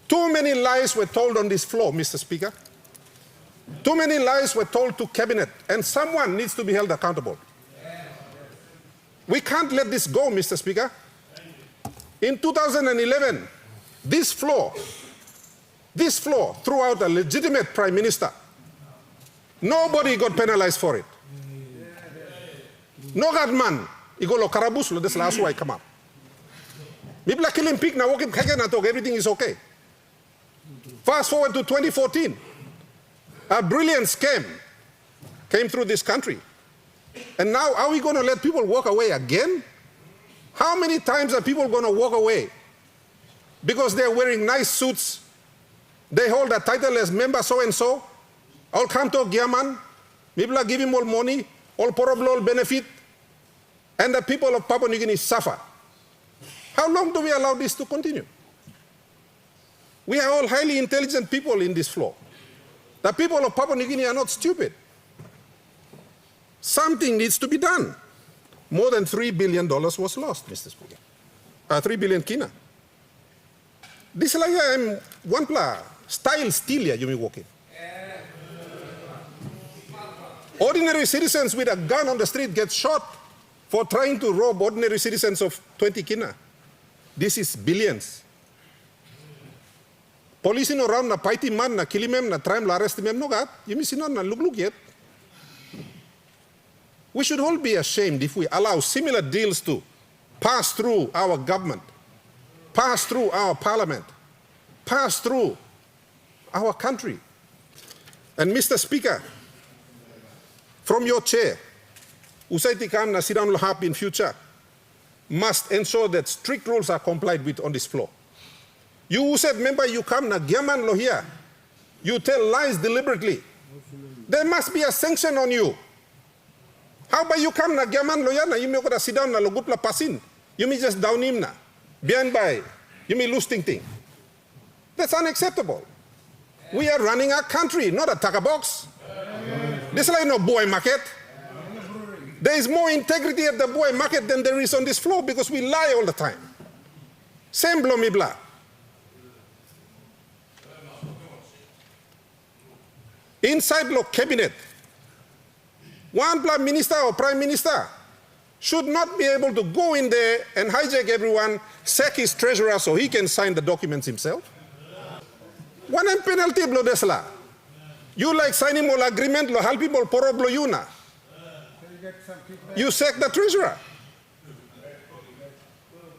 Too many lies were told on this floor, Mr. Speaker. Too many lies were told to cabinet, and someone needs to be held accountable. We can't let this go, Mr. Speaker. In 2011, this floor threw out a legitimate prime minister. Nobody got penalized for it. No man, igolo karabus lo des last way come up. Mibla killing pig na walking kakenatog, everything is okay. Fast forward to 2014, a brilliant scam came through this country. And now are we going to let people walk away again? How many times are people going to walk away because they're wearing nice suits? They hold a title as member so-and-so. All come to Giaman, Mibla give him all money, all poroblo, all benefit, and the people of Papua New Guinea suffer. How long do we allow this to continue? We are all highly intelligent people in this floor. The people of Papua New Guinea are not stupid. Something needs to be done. More than $3 billion was lost, Mr. Speaker. 3 billion kina. This is like one pla style steal you may walk in. Ordinary citizens with a gun on the street get shot for trying to rob ordinary citizens of 20 kina. This is billions. Police in around na paiti man na kilimem na try la arrest mem no gat. You miss na luglug yet. We should all be ashamed if we allow similar deals to pass through our government, pass through our parliament, pass through our country. And Mr. Speaker, from your chair, Usaiti Kam na Sidam Lahap in future must ensure that strict rules are complied with on this floor. You who said, member, you come na Giaman lo here, you tell lies deliberately. There must be a sanction on you. How about you come na Giaman lo yana, you may go to sit down na lo gutla pasin. You may just down him na. Behind by, you may lose ting. That's unacceptable. We are running our country, not a taka box. This is like no boy market. There is more integrity at the boy market than there is on this floor because we lie all the time. Same blow me blah. Inside the cabinet, one black minister or prime minister should not be able to go in there and hijack everyone, sack his treasurer so he can sign the documents himself. One penalty blow desla. You like signing more agreement lo help people poro blow you na. You sack the treasurer.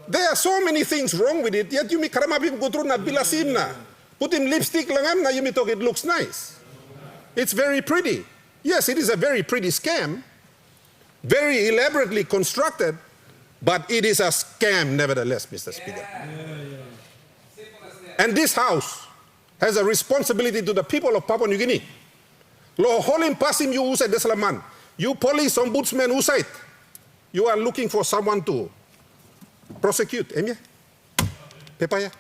There are so many things wrong with it, yet you may karamabim go through na bilasim na. Put him lipstick langam na you may talk it looks nice. It's very pretty. Yes, it is a very pretty scam, very elaborately constructed, but it is a scam nevertheless, Mr. Speaker. And this House has a responsibility to the people of Papua New Guinea. Lo holim pasim you usay deslaman. You police ombudsman usay. You are looking for someone to prosecute. Emya? Pepaya?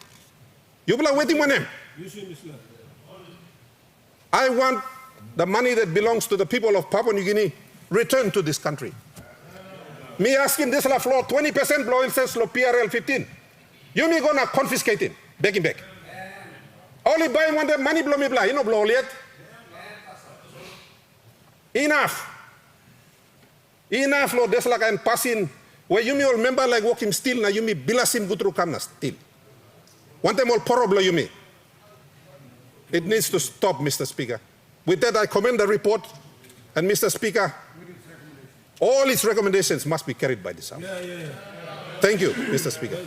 You bla waiting one name. I want the money that belongs to the people of Papua New Guinea returned to this country. Me asking this la floor 20% blow in says lo PRL 15. You me gonna confiscate him, beg him back. Only buying one the money blow me blah, you know blow yet. Enough. Enough lo this like and passing where you me all remember like walking still na you me bilasim gutru kamna still. One time all poro blow you me. It needs to stop, Mr. Speaker. With that, I commend the report, and Mr. Speaker, all its recommendations must be carried by this House. Thank you, Mr. Speaker.